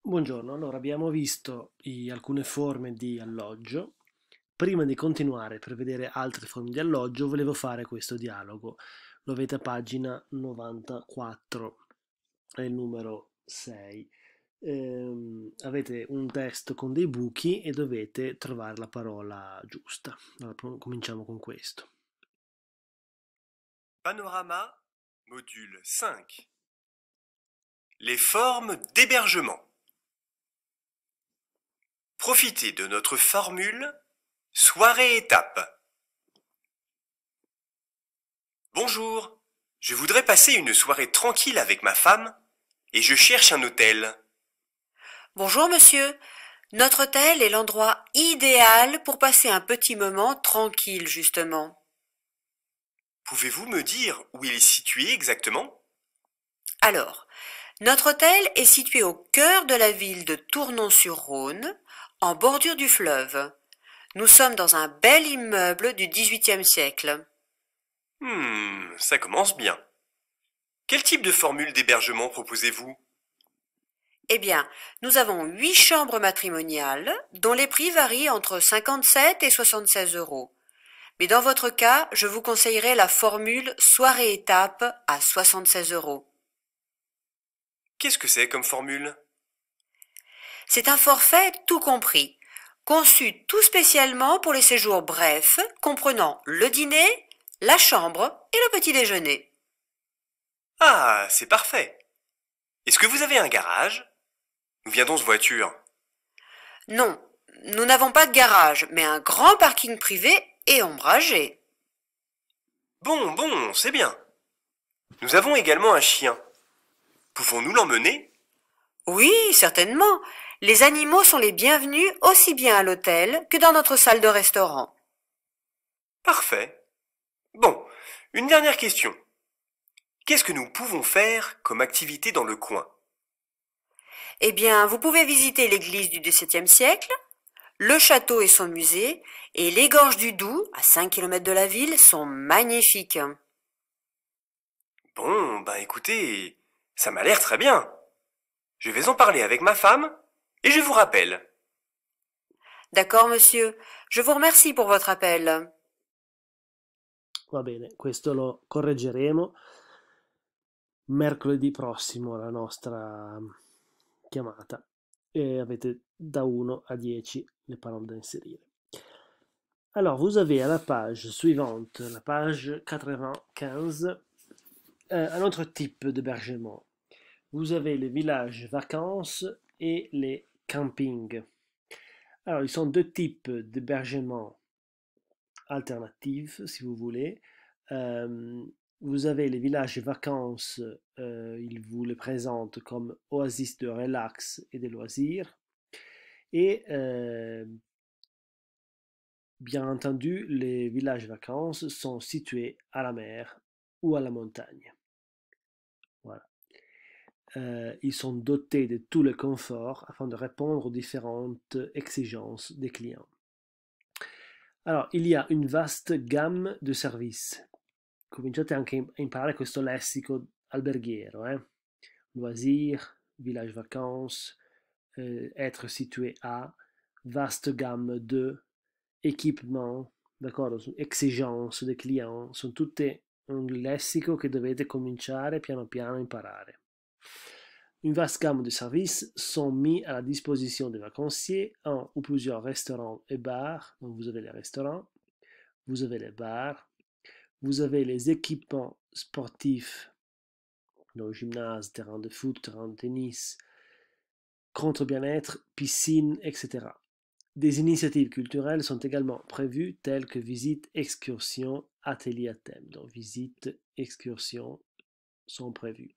Buongiorno, allora abbiamo visto alcune forme di alloggio. Prima di continuare per vedere altre forme di alloggio, volevo fare questo dialogo. Lo avete a pagina 94, è il numero 6. Avete un testo con dei buchi e dovete trovare la parola giusta. Allora, cominciamo con questo. Panorama, module 5. Les formes d'hébergement. Profitez de notre formule soirée-étape. Bonjour, je voudrais passer une soirée tranquille avec ma femme et je cherche un hôtel. Bonjour monsieur, notre hôtel est l'endroit idéal pour passer un petit moment tranquille justement. Pouvez-vous me dire où il est situé exactement? Alors, notre hôtel est situé au cœur de la ville de Tournon-sur-Rhône, en bordure du fleuve. Nous sommes dans un bel immeuble du XVIIIe siècle. Ça commence bien. Quel type de formule d'hébergement proposez-vous? Eh bien, nous avons 8 chambres matrimoniales dont les prix varient entre 57 et 76 euros. Mais dans votre cas, je vous conseillerais la formule soirée-étape à 76 euros. Qu'est-ce que c'est comme formule? C'est un forfait tout compris, conçu tout spécialement pour les séjours brefs, comprenant le dîner, la chambre et le petit déjeuner. Ah, c'est parfait. Est-ce que vous avez un garage? Nous viendons en voiture. Non, nous n'avons pas de garage, mais un grand parking privé et ombragé. Bon, c'est bien. Nous avons également un chien. Pouvons-nous l'emmener? Oui, certainement. Les animaux sont les bienvenus aussi bien à l'hôtel que dans notre salle de restaurant. Parfait. Bon, une dernière question. Qu'est-ce que nous pouvons faire comme activité dans le coin? Eh bien, vous pouvez visiter l'église du XVIIe siècle, le château et son musée, et les gorges du Doubs, à 5 kilomètres de la ville, sont magnifiques. Bon, ben écoutez, ça m'a l'air très bien. Je vais en parler avec ma femme et je vous rappelle. D'accord, monsieur. Je vous remercie pour votre appel. Va bene, questo lo correggeremo mercoledì prossimo, la nostra chiamata. Et avete da 1 à 10 les paroles da inserire. Alors, vous avez à la page suivante, la page 95, un autre type d'hébergement. Vous avez les villages vacances et les campings. Alors, ils sont deux types d'hébergement alternatifs, si vous voulez. Euh, Vous avez les villages vacances, ils vous les présentent comme oasis de relax et de loisirs. Et bien entendu, les villages vacances sont situés à la mer ou à la montagne. Voilà. Ils sont dotés de tous les conforts afin de répondre aux différentes exigences des clients. Alors, il y a une vaste gamme de services. Cominciate anche a imparare questo lessico alberghiero, Loisirs, village vacances, être situé à, vaste gamme de, équipement, d'accordo? Exigenze dei clients, sono tutte un lessico che dovete cominciare piano piano a imparare. Une vaste gamme de services sont mis à la disposition des vacanciers, un ou plusieurs restaurants et bars. Donc vous avez les restaurants, vous avez les bars, vous avez les équipements sportifs, donc gymnase, terrain de foot, terrain de tennis, contre bien-être, piscine, etc. Des initiatives culturelles sont également prévues, telles que visites, excursions, ateliers à thème. Donc visites, excursions sont prévues.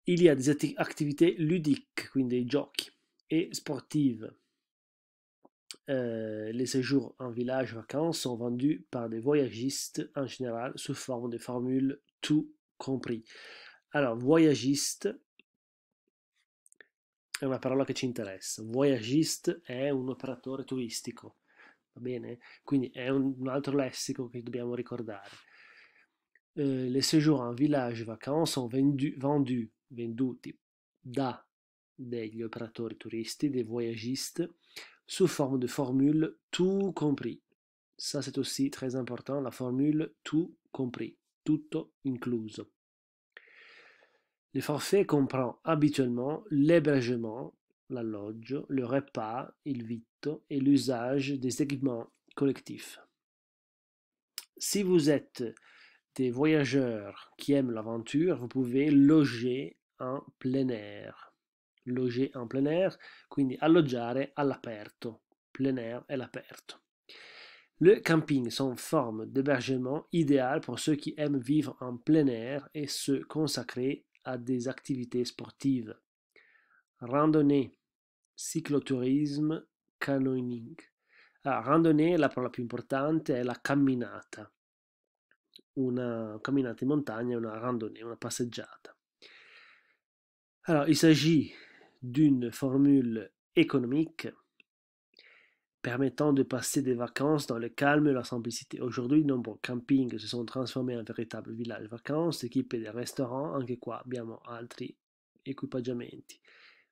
Il y a des activités ludiques, quindi dei giochi, et sportives. Les séjours en village vacances sont vendus par des voyagistes en général sous forme de formules tout compris. Alors, voyagiste è una parola che ci interessa. Voyagiste è un operatore turistico, va bene? Quindi è un altro lessico che dobbiamo ricordare. Les séjours en village vacances sont venduti da degli operatori turisti, des voyagistes, sous forme de formule tout compris. Ça, c'est aussi très important, la formule tout compris, tutto incluso. Le forfait comprend habituellement l'hébergement, l'alloggio, le repas, il vitto et l'usage des équipements collectifs. Si vous êtes des voyageurs qui aiment l'aventure, vous pouvez loger en plein air. Loger en plein air, quindi alloggiare all'aperto. Plein air et l'aperto. Le camping sont une forme d'hébergement idéale pour ceux qui aiment vivre en plein air et se consacrer à des activités sportives. Randonnée, cyclotourisme, canoeing. Randonnée, la parola più importante è la camminata. Una camminata in montagna, una randonnée, una passeggiata. Alors, il s'agit d'une formule économique permettant de passer des vacances dans le calme et la simplicité. Aujourd'hui, de nombreux camping se sont transformés en véritables villages vacances, équipés di restaurants, anche qua abbiamo altri equipaggiamenti.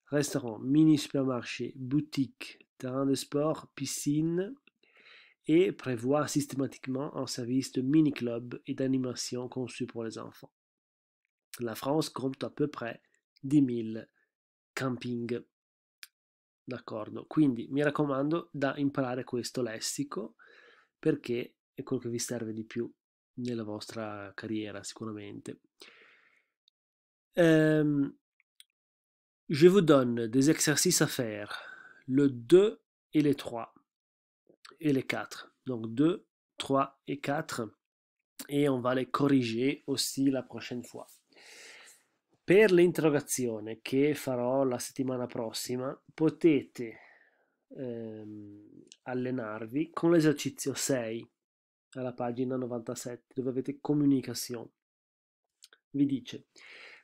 Restaurants, mini supermarchés, boutiques, terrains de sport, piscines, et prévoit systématiquement un service de mini-club et d'animation conçu pour les enfants. La France compte à peu près 10 000 camping. D'accordo, quindi mi raccomando da imparare questo lessico perché è quello che vi serve di più nella vostra carriera sicuramente. Je vous donne des exercices à faire, le 2 et les 3 et les 4. Donc 2, 3 et 4 et on va les corriger aussi la prochaine fois. Per l'interrogazione che farò la settimana prossima potete allenarvi con l'esercizio 6 alla pagina 97 dove avete communication. Vi dice: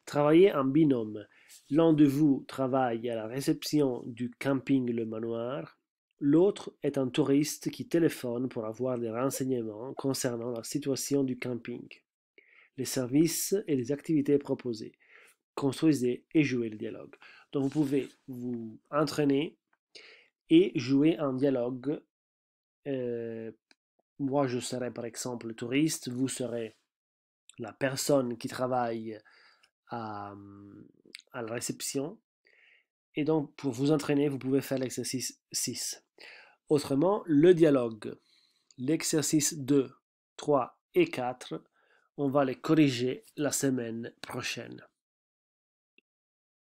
travaillez en binôme. L'un de vous travaille à la réception du camping Le Manoir, l'autre est un touriste qui téléphone pour avoir des renseignements concernant la situation du camping, les services et les activités proposées. Construisez et jouez le dialogue. Donc vous pouvez vous entraîner et jouer un dialogue. Moi, je serai par exemple le touriste, vous serez la personne qui travaille à la réception. Et donc, pour vous entraîner, vous pouvez faire l'exercice 6. Autrement, le dialogue, l'exercice 2, 3 et 4, on va les corriger la semaine prochaine.